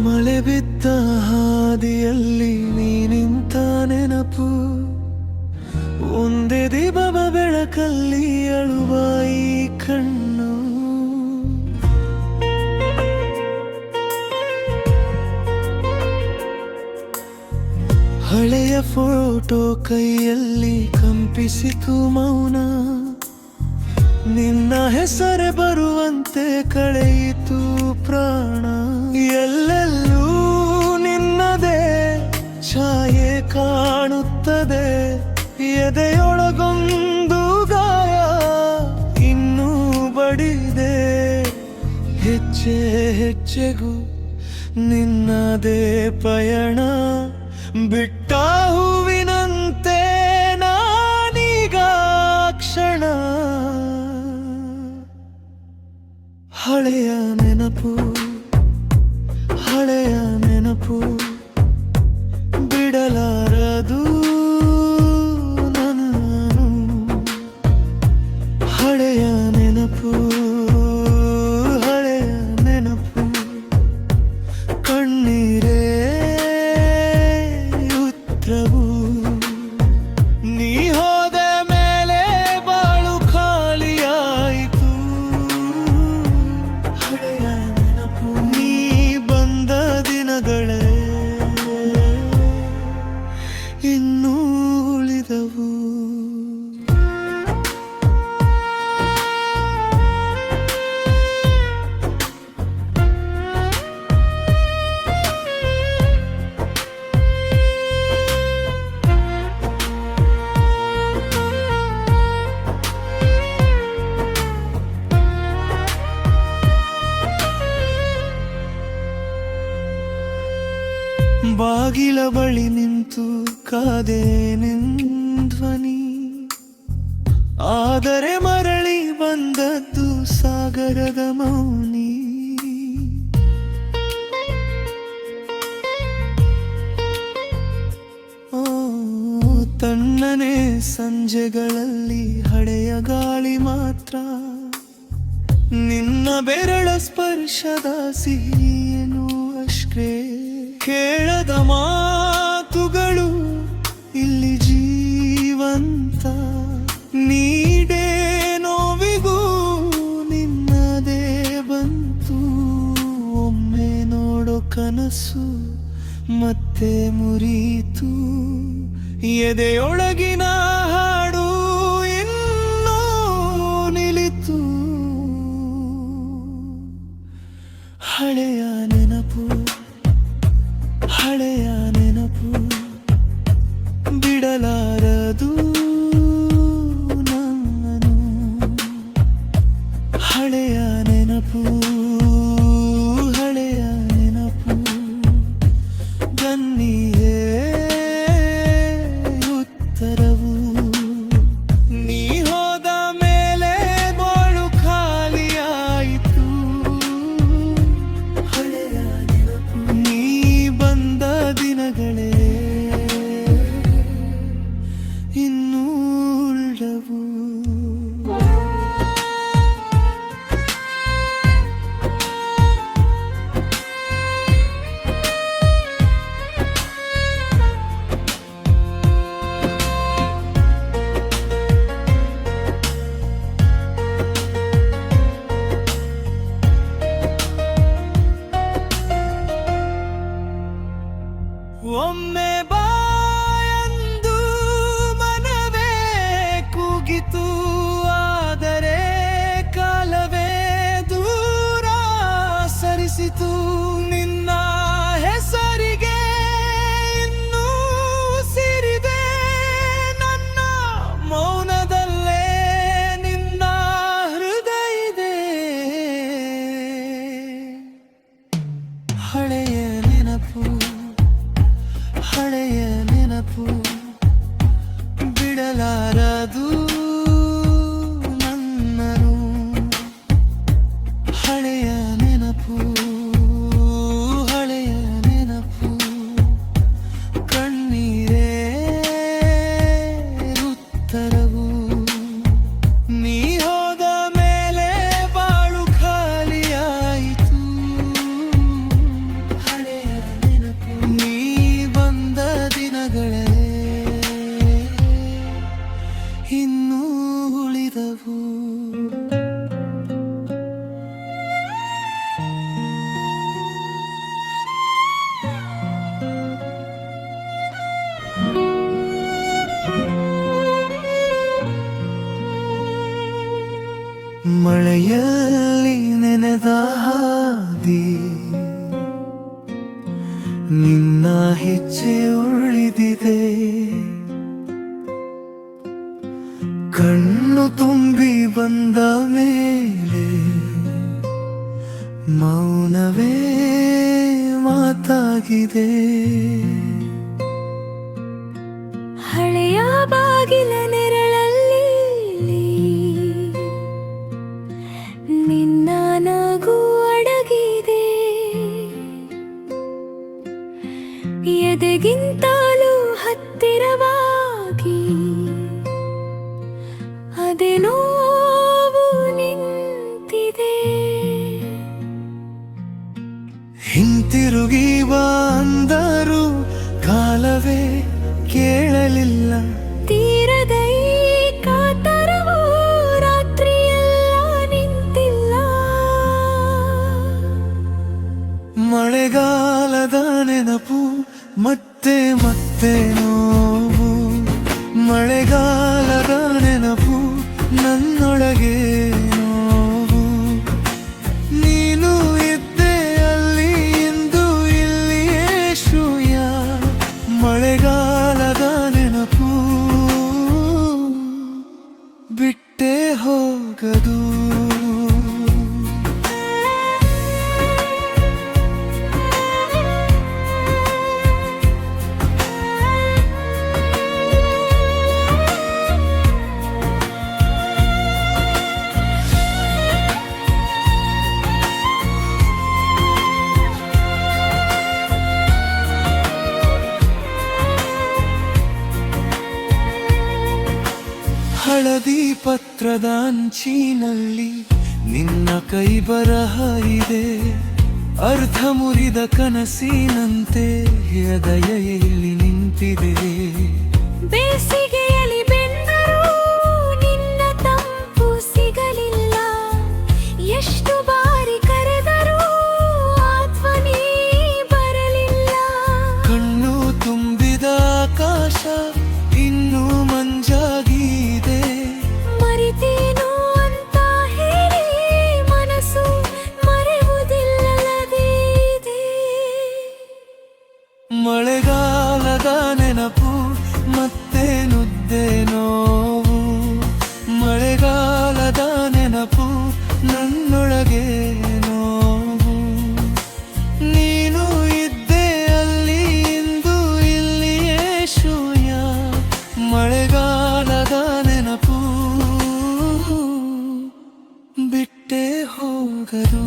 ಮಳೆ ಬಿದ್ದ ಹಾದಿಯಲ್ಲಿ ನೀ ನಿಂತ ನೆನಪು, ಒಂದೇ ದೀಪವ ಬೆಳಕಲ್ಲಿ ಅಳುವ ಈ ಕಣ್ಣು. ಹಳೆಯ ಫೋಟೋ ಕೈಯಲ್ಲಿ ಕಂಪಿಸಿತು ಮೌನ, ನಿನ್ನ ಹೆಸರೇ ಬರುವಂತೆ ಕಳೆಯಿತು ಪ್ರಾಣ. ಎಲ್ಲೆಲ್ಲೂ ನಿನ್ನದೇ ಛಾಯೆ ಕಾಣುತ್ತದೆ, ಎದೆಯೊಳಗೊಂದು ಗಾಯ ಇನ್ನೂ ಬಡಿದೆ. ಹೆಜ್ಜೆ ಹೆಜ್ಜೆಗೂ ನಿನ್ನದೇ ಪಯಣ, ಬಿಟ್ಟ ಹೂವಿನಂತೆ ನಾನೀಗ ಕ್ಷಣ. ಹಳೆಯ ನೆನಪು, ಹಳೆಯ ನೆನಪು ಬಿಡಲಾರದು ನನ್ನನು. ಹಳೆಯ ನೆನಪು, ಹಳೆಯ ನೆನಪು ಕಣ್ಣೀರೇ ಉತ್ತರವು. ನೀ ಹೋದ ಮೇಲೆ ಬಾಳು ಖಾಲಿಯಾಯಿತು. ಹಳೆಯ ನೆನಪು, ನೀ ಬಂದ ದಿನಗಳೇ ಇನ್ನೂ ಉಳಿದವು. ಬಾಗಿಲ ಬಳಿ ನಿಂತು ಕಾದೆ ನಿಂಧ್ವನಿ, ಆದರೆ ಮರಳಿ ಬಂದದ್ದು ಸಾಗರದ ಮೌನಿ. ಓ ತಣ್ಣನೆ ಸಂಜೆಗಳಲ್ಲಿ ಹಳೆಯ ಗಾಳಿ ಮಾತ್ರ, ನಿನ್ನ ಬೆರಳ ಸ್ಪರ್ಶದ ಸಿಹಿಯೇನು ಅಷ್ಟೇ. ಕೇಳದ ಮಾತುಗಳು ಇಲ್ಲಿ ಜೀವಂತ, ನೀಡೇ ನೋವಿಗೂ ನಿನ್ನದೇ ಬಂತು. ಒಮ್ಮೆ ನೋಡೋ ಕನಸು ಮತ್ತೆ ಮುರಿಯಿತು, ಎದೆಯೊಳಗಿನ ಹಾಡು ಇನ್ನೂ ನಿಲಿತು. ಹಳೆಯ ನೆನಪು, ಹಳೆಯ ನೆನಪು ಬಿಡಲಾರದು ನನ್ನನು. ಹಳೆಯ ನೆನಪು, ಹಳೆಯ ನೆನಪು ಗನ್ನಿಯೇ ಉತ್ತರವು. ನೀ ಹೋದ ಮೇಲೆ ಬಾಳು ಖಾಲಿಯಾಯಿತು. ಹಳೆಯ ನೆನಪು, ನೀ ಬಂದ ದಿನಗಳೇ ಇನ್ನೂ ಉಳಿದವು. ಒಮ್ಮೆ ಬಾಯಂದು ಮನವೇ ಕೂಗಿತು, ಆದರೆ ಕಾಲವೇ ದೂರ ಸರಿಸಿತು. ನಿನ್ನ ಹೆಸರಿಗೆ ಇನ್ನೂ ಸಿರಿದೆ ನನ್ನ ಮೌನದಲ್ಲೇ ನಿನ್ನ ಹೃದಯ ಇದೆ. ಹಳೆಯ ನೆನಪು, ಹಳೆಯ ನೆನಪು ಬಿಡಲಾರದು ನನ್ನನು. ಹಳೆಯ ನೆನಪು, ಹಳೆಯ ನೆನಪು ಕಣ್ಣೀರೇ ಉತ್ತರವು. ನೀ ಹೋದ ಮೇಲೆ ಬಾಳು ಖಾಲಿಯಾಯಿತು. ಹಳೆಯ ನಿನ್ನ ಹೆಜ್ಜೆ ಉಳಿದಿದೆ. ಕಣ್ಣು ತುಂಬಿ ಬಂದ ಮೇಲೆ ಮೌನವೇ ಮಾತಾಗಿದೆ. ಹಳೆಯ ಬಾಗಿಲ ನೆರಳಲ್ಲಿ ನಿನ್ನ ನಗು ಅಡಗಿದೆ. ಎದೆಗಿಂತಲೂ ಹತ್ತಿರವಾಗಿ ಅದೇ ನೋವು ನಿಂತಿದೆ. ಹಿಂತಿರುಗಿ ಬಾ ಅಂದರು ಕಾಲವೇ ಕೇಳಲಿಲ್ಲ. ತೀರದ ಈ ಕಾತರವು ರಾತ್ರಿಯೆಲ್ಲ ನಿಂತಿಲ್ಲ. ಮಳೆಗಾಲದ ನೆನಪು ಮತ್ತೆ ಮತ್ತೆ ನೋವು. ಮಳೆಗಾಲದ ನೆನಪು ನನ್ನೊಳಗೆ ನೋವು. ನೀನು ಇದ್ದೆ ಅಲ್ಲಿ, ಇಂದು ಇಲ್ಲಿಯೇ ಶೂನ್ಯ. ಮಳೆಗಾಲದ ನೆನಪು ಬಿಟ್ಟೇ ಹೋಗದು. ಹಳದಿ ಪತ್ರದ ಅಂಚಿನಲ್ಲಿ ನಿನ್ನ ಕೈ ಬರಹ ಇದೆ. ಅರ್ಧ ಮುರಿದ ಕನಸಿನಂತೆ ಹೃದಯಲ್ಲಿ ನಿಂತಿದೆ. ಬೇಸಿಗೆಯಲ್ಲಿ ಬೆಂದರೂ ನಿನ್ನ ತಂಪು ಸಿಗಲಿಲ್ಲ. ಎಷ್ಟು ಬಾರಿ ಕರೆದರೂ ಧ್ವನಿ ಬರಲಿಲ್ಲ. ಕಣ್ಣು ತುಂಬಿದ ಆಕಾಶ ಇನ್ನೂ ಮಂಜಾಗಿದೆ. ಮರಿತೇನು ಅಂತ ಹೇಳಿ ಮನಸ್ಸು ಮರೆಯುವುದಿಲ್ಲದೆ ಇದೆ. ಮಳೆಗಾಲದ ನೆನಪು ಮತ್ತೆ ನುದ್ದೆ ನೋವು. ಮಳೆಗಾಲದ ನೆನಪು ನನ್ನೊಳಗೆ ನೋವು. ನೀನು ಇದ್ದೆ ಅಲ್ಲಿ, ಇಂದು ಇಲ್ಲಿಯೇ ಶೂನ್ಯ. ಮಳೆಗಾಲದ ನೆನಪು ಬಿಟ್ಟೇ ಹೋಗದು.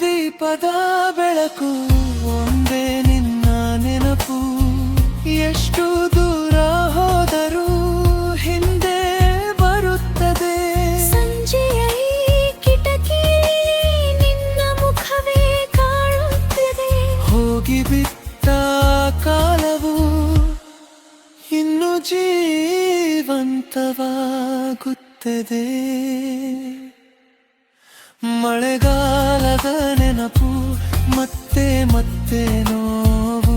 ದೀಪದ ಬೆಳಕು ಒಂದೇ ನಿನ್ನ ನೆನಪು. ಎಷ್ಟು ದೂರ ಹೋದರೂ ಹಿಂದೆ ಬರುತ್ತದೆ. ಸಂಜೆಯ ಈ ಕಿಟಕಿ ನಿನ್ನ ಮುಖವೇ ಕಾಣುತ್ತಿದೆ. ಹೋಗಿ ಬಿಟ್ಟ ಕಾಲವು ಇನ್ನು ಜೀವಂತವಾಗುತ್ತದೆ. ಮಳೆಗಾಲದ ನೆನಪು ಮತ್ತೆ ಮತ್ತೆ ನೋವು.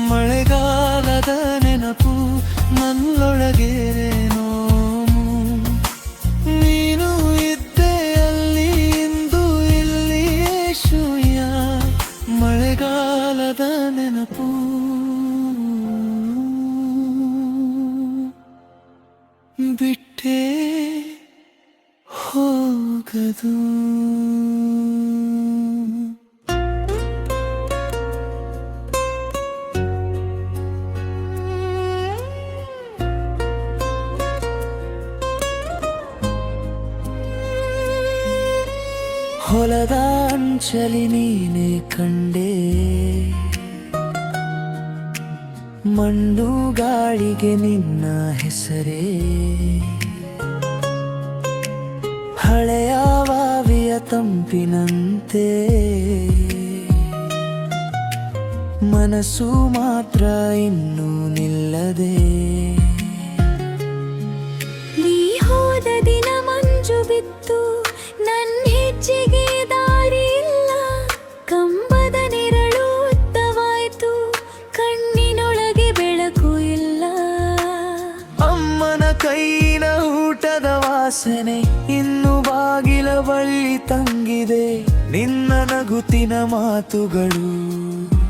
ಮಳೆಗಾಲದ ನೆನಪು ನನ್ನೊಳಗೆ ನೋವು. ನೀನು ಇದ್ದೆ ಅಲ್ಲಿ, ಇಂದು ಇಲ್ಲಿಯೇ ಶೂನ್ಯ. ಮಳೆಗಾಲದ ನೆನಪು ಬಿಟ್ಟೇ ಹೋಗದು. ಹೊಲದ ಅಂಚಲಿ ನೀನೆ ಕಂಡೆ. ಮಣ್ಣು ಗಾಳಿಗೆ ನಿನ್ನ ಹೆಸರೇ. ಹಳೆಯ ಬಾವಿಯ ತಂಪಿನಂತೆ ಮನಸ್ಸು ಮಾತ್ರ ಇನ್ನೂ ನಿಲ್ಲದೆ. ನೀ ಹೋದ ದಿನ ಮಂಜು ಬಿತ್ತು, ನನ್ನ ಹೆಜ್ಜೆಗೆ ದಾರಿ ಇಲ್ಲ. ಕಂಬದ ನೆರಳು ಉದ್ದವಾಯ್ತು, ಕಣ್ಣಿನೊಳಗೆ ಬೆಳಕು ಇಲ್ಲ. ಅಮ್ಮನ ಕೈನ ಊಟದ ವಾಸನೆ ಇನ್ನು ಬಾಗಿಲ ಬಳಿ ತಂಗಿದೆ. ನಿನ್ನ ನಗುತ್ತಿನ ಮಾತುಗಳು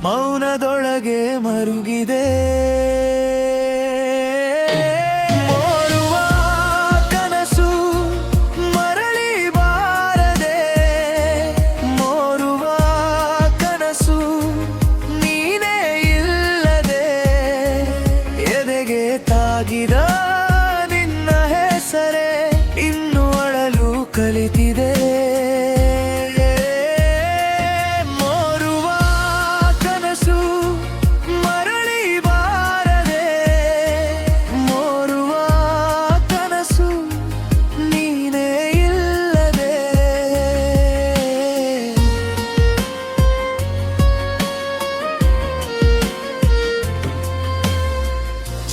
ಮೌನದೊಳಗೆ ಮರುಗಿದೆ. ಮೋರುವ ಕನಸು ಮರಳಿ ಬಾರದೆ, ಮೋರುವ ಕನಸು ನೀನೇ ಇಲ್ಲದೆ. ಎದೆಗೆ ತಾಗಿದ ನಿನ್ನ ಹೆಸರೇ ಇನ್ನು ಅಳಲು ಕಲಿತಿದೆ.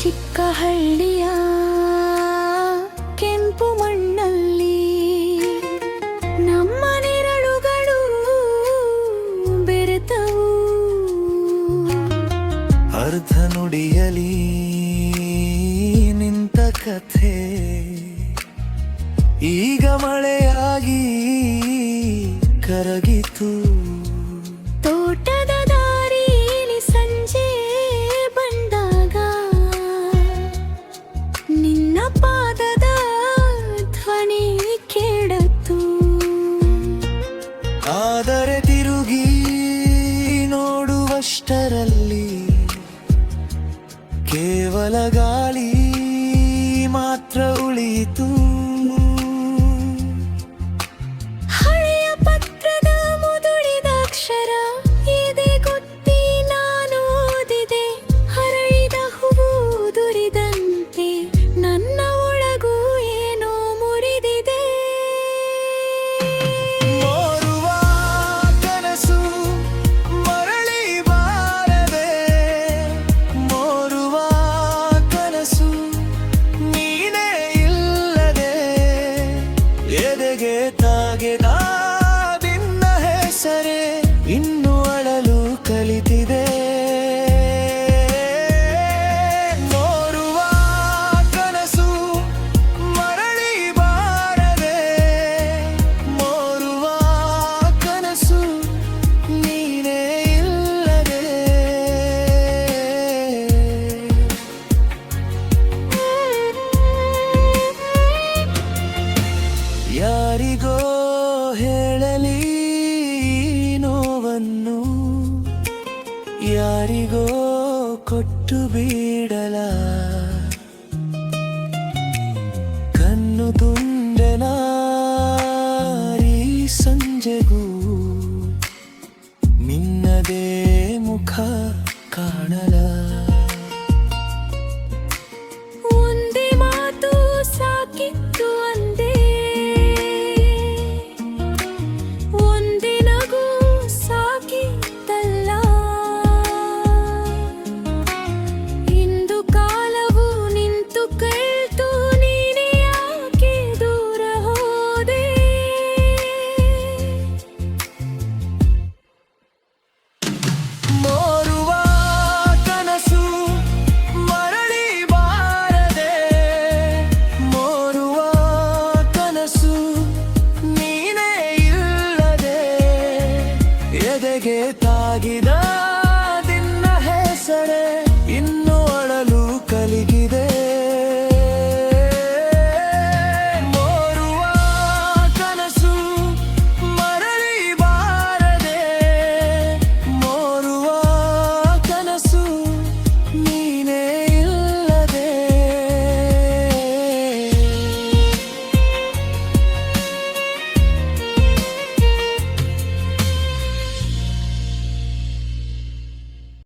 ಚಿಕ್ಕ ಹಳ್ಳಿಯ ಕೆಂಪು ಮಣ್ಣಲ್ಲಿ ನಮ್ಮ ನೆರಳುಗಳು ಬೆರೆತವು. ಅರ್ಧ ನುಡಿಯಲಿ ನಿಂತ ಕಥೆ ಈಗ ಮಳೆಯಾಗಿ ಕರಗಿತು. ತೋಟದ ದಾರಿಯಲ್ಲಿ ಸಂಜೆ ಬಂದಾಗ ನಿನ್ನ ಪಾದದ ಧ್ವನಿ ಕೇಳತ್ತು. ಆದರೆ ತಿರುಗಿ ನೋಡುವಷ್ಟರಲ್ಲಿ ಕೇವಲ ಗಾಳಿ ಮಾತ್ರ ಉಳಿಯಿತು. ಹಳೆಯ ಪತ್ರದ ಮುದುಳಿದ ಅಕ್ಷರ ಇದೆ ಗೊತ್ತಿ ನಾನು ಓದಿದೆ. ಹರಳಿದ ಹೂವು ದುರಿದಂತೆ ನನ್ನ ಒಳಗೂ ಏನೋ ಮುರಿದಿದೆ. ಮೋರುವ ಕನಸು ಮರಳಿ ಬಾರದೆ, ಮೋರುವ ಕನಸು ನೀನೇ ಇಲ್ಲದೆ. ಎದೆಗೆ ತಾಗಿದ ನಿನ್ನ ಹೆಸರೇ ಇನ್ನು ಅಳಲು ಕಲಿತಿದೆ. ಮೋರುವ ಕನಸು ಮರಳಿ ಬಾರದೆ, ಮೋರುವ ಕನಸು ನೀನೇ ಇಲ್ಲದೆ. ಯಾರಿಗೋ ಹೇಳಲಿ ನೋವನ್ನು, ಯಾರಿಗೋ ಕೊಟ್ಟು ಬಿಡಲ. ಕಣ್ಣು ತುಂಡೆನ ಈ ಸಂಜೆಗೂ ನಿನ್ನದೇ ಮುಖ ಕಾಣಲ.